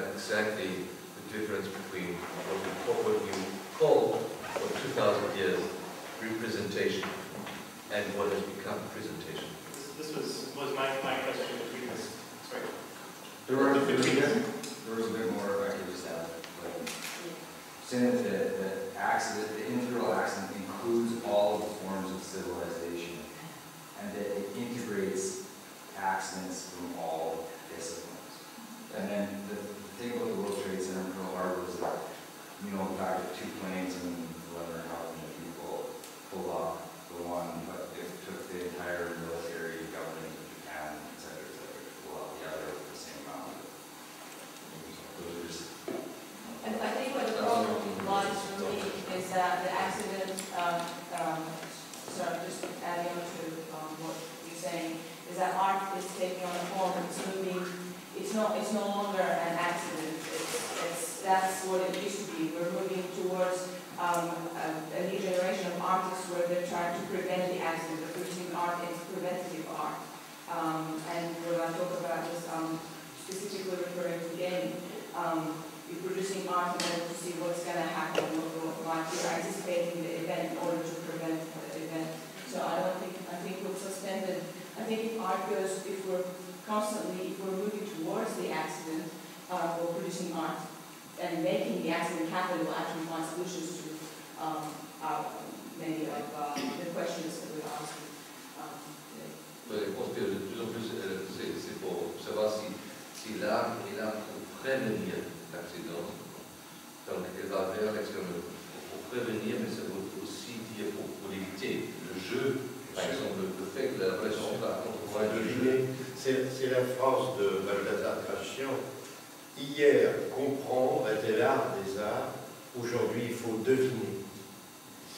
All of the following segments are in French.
understand exactly the difference between what you call for 2,000 years representation and what has become presentation. This was my question between this. Sorry. There was a bit more I could just add. Saying that the integral accident includes all of the forms of civilization, and that it integrates accidents from all disciplines. And then the thing about the World Trade Center and Pearl Harbor was that, you know, the fact that 2 planes and 11 or how many people pulled off the one, but it took the entire military government of Japan, et cetera, to pull off the other with the same amount. Those are just. And I think what the problem lies for me is that the accident, sorry, just adding on to what you're saying, is that art is taking on a form, it's moving, it's no longer an accident, that's what it used to be. We're moving towards a new generation of artists where they're trying to prevent the accident, they're producing art as preventative art. And when I talk about this, specifically referring to gaming, you're producing art in order to see what's going to happen, like you're anticipating the event in order to prevent the event. So I think we're suspended. I think if art goes, if we're moving towards the accident, we're producing art and making the accident happen, we'll actually find solutions to many of the questions that we're asking. Je pense que de plus en plus, c'est pour savoir si l'art est là pour prévenir l'accident. Donc, elle va vers l'accident pour prévenir, mais ça veut aussi dire pour l'éviter. Le jeu, par exemple, le fait que la relation va contre deviner. C'est la phrase de Balthazar Gracian. Hier, comprendre était l'art des arts. Aujourd'hui, il faut deviner.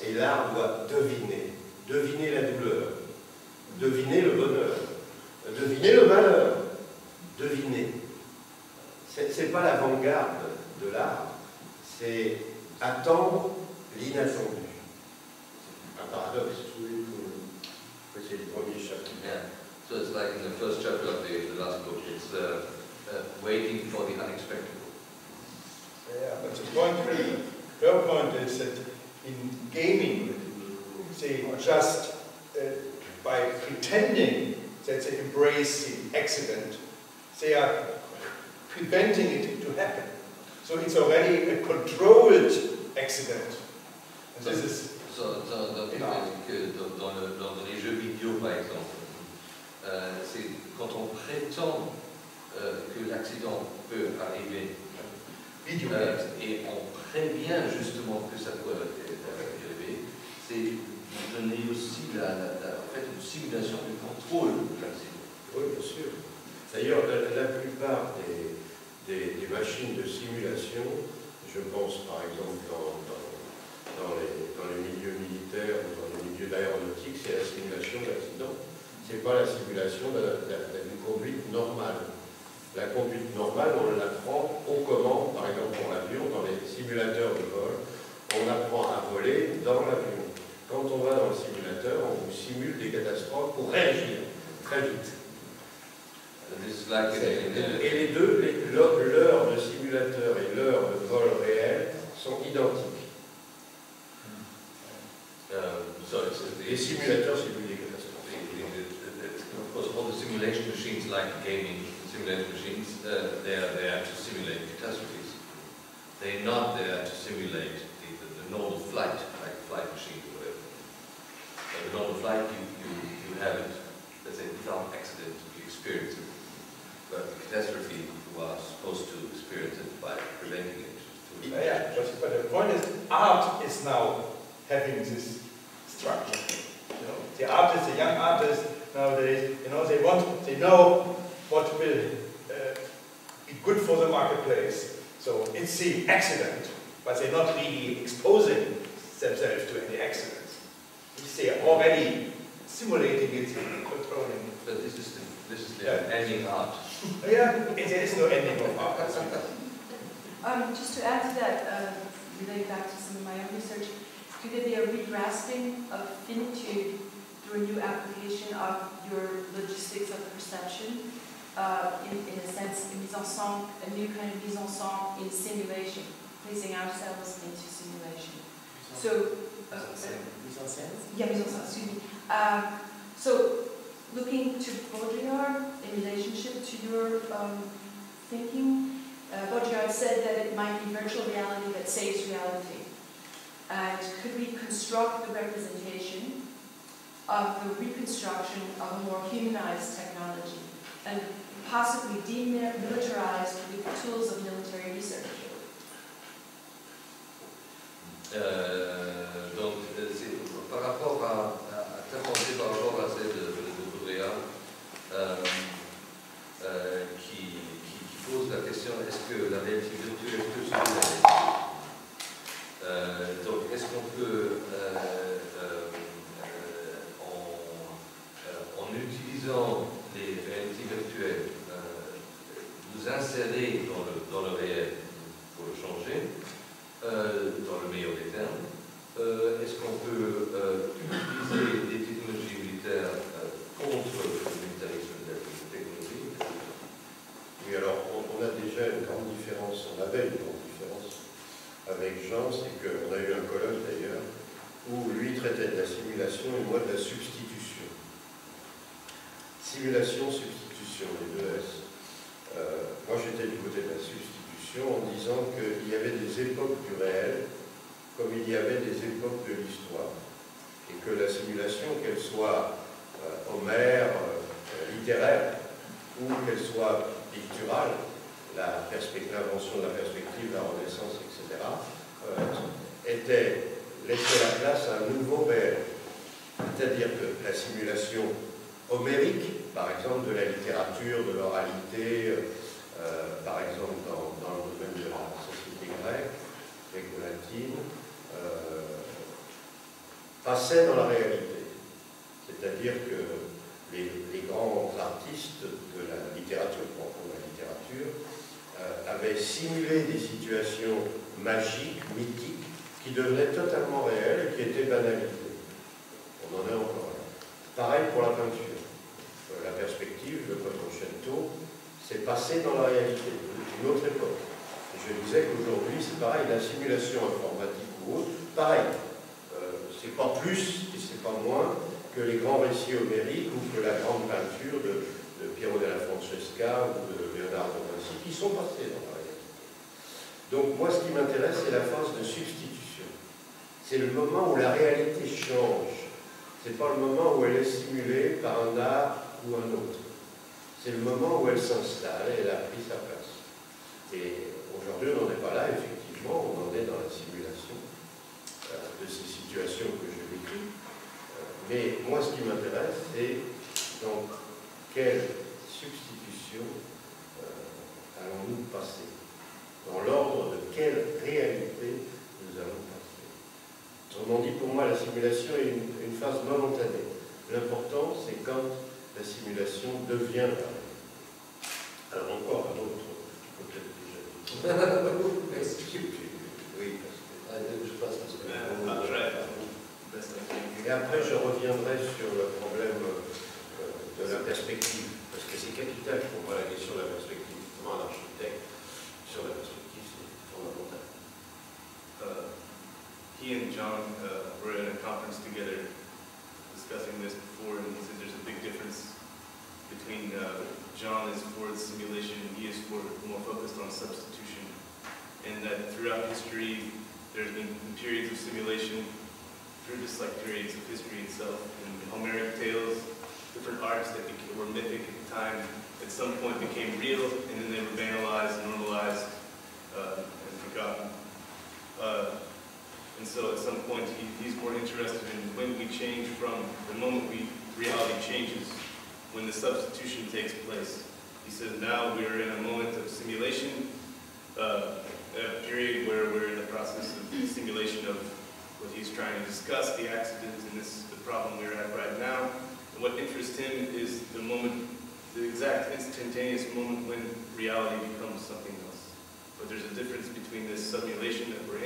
Et l'art doit deviner. Deviner la douleur. Deviner le bonheur. Deviner le malheur. Deviner. C'est pas l'avant-garde de l'art. C'est attendre l'inattendu. Un paradoxe. C'est le premier chapitre. Yeah. So it's like in the first chapter of the last book, it's waiting for the unexpected. Yeah, but the point, her point is that in gaming, they just by pretending that they embrace the accident, they are preventing it to happen. So it's already a controlled accident. And this is dans les jeux vidéo, par exemple, c'est quand on prétend que l'accident peut arriver et on prévient justement que ça peut arriver, c'est donner aussi en fait, une simulation du contrôle de l'accident. Oui, bien sûr. D'ailleurs, la plupart des machines de simulation, je pense par exemple dans les milieux militaires ou dans les milieux d'aéronautique, c'est la simulation d'accident. Ce n'est pas la simulation d'une conduite normale. La conduite normale, on l'apprend au commande, par exemple pour l'avion, dans les simulateurs de vol, on apprend à voler dans l'avion. Quand on va dans le simulateur, on vous simule des catastrophes pour réagir très vite. Et les deux, l'heure de simulateur et l'heure de vol réel sont identiques. Les simulateurs simulent des catastrophes. Of course, all the simulation machines, like gaming simulation machines, they are there to simulate catastrophes. They're not there to simulate the normal flight, like flight machines or whatever. The normal flight, you have it, let's say, without accident, you experience it. But the catastrophe, you are supposed to experience it by preventing it. Yeah, but the point is, art is now having this structure. You know, the artists, the young artists nowadays, you know, they know what will be good for the marketplace. So it's the accident, but they're not really exposing themselves to any accidents. They are already simulating it, controlling it. But this is the ending art. Yeah, there is no ending of art. Just to add to that, relating back to some of my own research, could there be a regrasping of finitude through a new application of your logistics of perception? in a sense, a mise en scène, a new kind of mise en scène in simulation, placing ourselves into simulation. So, Mise en scène? yeah, mise en scène, excuse me. So, looking to Baudrillard in relationship to your thinking, Baudrillard said that it might be virtual reality that saves reality. And could we construct the representation of the reconstruction of a more humanized technology and possibly demilitarized with the tools of military research? Donc, par rapport à ta pensée par rapport à celle de Baudrillard, qui pose la question, est-ce que la réalité virtuelle peut se réaliser? Donc, est-ce qu'on peut, en utilisant les réalités virtuelles, nous insérer dans le réel pour le changer, dans le meilleur des termes? Est-ce qu'on peut utiliser des technologies militaires contre le militarisme de la technologie? Oui, alors on a déjà une grande différence, on avait une grande différence avec Jean, c'est qu'on a eu un colloque d'ailleurs, où lui traitait de la simulation et moi de la substitution. Simulation, substitution, les deux S. Moi j'étais du côté de la substitution en disant qu'il y avait des époques du réel comme il y avait des époques de l'histoire. Et que la simulation, qu'elle soit homère, littéraire, ou qu'elle soit picturale, l'invention de la perspective, la Renaissance, etc., laissait la place à un nouveau réel. C'est-à-dire que la simulation homérique, par exemple de la littérature, de l'oralité, par exemple dans le domaine de la société grecque, gréco-latine, passait dans la réalité. C'est-à-dire que les grands artistes de la littérature, de la littérature, avaient simulé des situations magiques, mythiques, qui devenaient totalement réelles et qui étaient banalisées. On en est encore là. Pareil pour la peinture. La perspective, le Quattrocento, c'est passé dans la réalité, une autre époque. Et je disais qu'aujourd'hui, c'est pareil, la simulation informatique ou autre, pareil. C'est pas plus et c'est pas moins que les grands récits homériques ou que la grande peinture de Piero della Francesca ou de Léonard de Vinci, qui sont passés dans la réalité. Donc moi, ce qui m'intéresse, c'est la phase de substitution. C'est le moment où la réalité change. C'est pas le moment où elle est simulée par un art ou un autre. C'est le moment où elle s'installe et elle a pris sa place. Et aujourd'hui, on n'en est pas là, effectivement, on en est dans la simulation de ces situations que je décris. Mais moi, ce qui m'intéresse, c'est dans quelle substitution allons-nous passer? Dans l'ordre de quelle réalité nous allons passer? Autrement dit, pour moi, la simulation est une phase momentanée. L'important, c'est quand la simulation devient la réalité. Alors encore un autre, peut-être déjà dit. Oui, parce que je passe à ce que et après, je reviendrai sur le problème de la perspective, parce que c'est capital pour moi la question de la perspective. Comment un architecte sur la perspective, c'est fondamental. He and John were in a conference together discussing this before, and he said there's a big difference between John is for the simulation and he is more focused on substitution, and that throughout history there's been periods of simulation, just like periods of history itself. In Homeric tales, different arts that were mythic at the time at some point became real, and then they were banalized, normalized, and forgotten. And so at some point he's more interested in when we change from the moment reality changes, when the substitution takes place. He says now we are in a moment of simulation, a period where we're in the process of simulation of what he's trying to discuss, the accident, and this is the problem we're at right now. And what interests him is the moment, the exact instantaneous moment when reality becomes something else. But there's a difference between this simulation that we're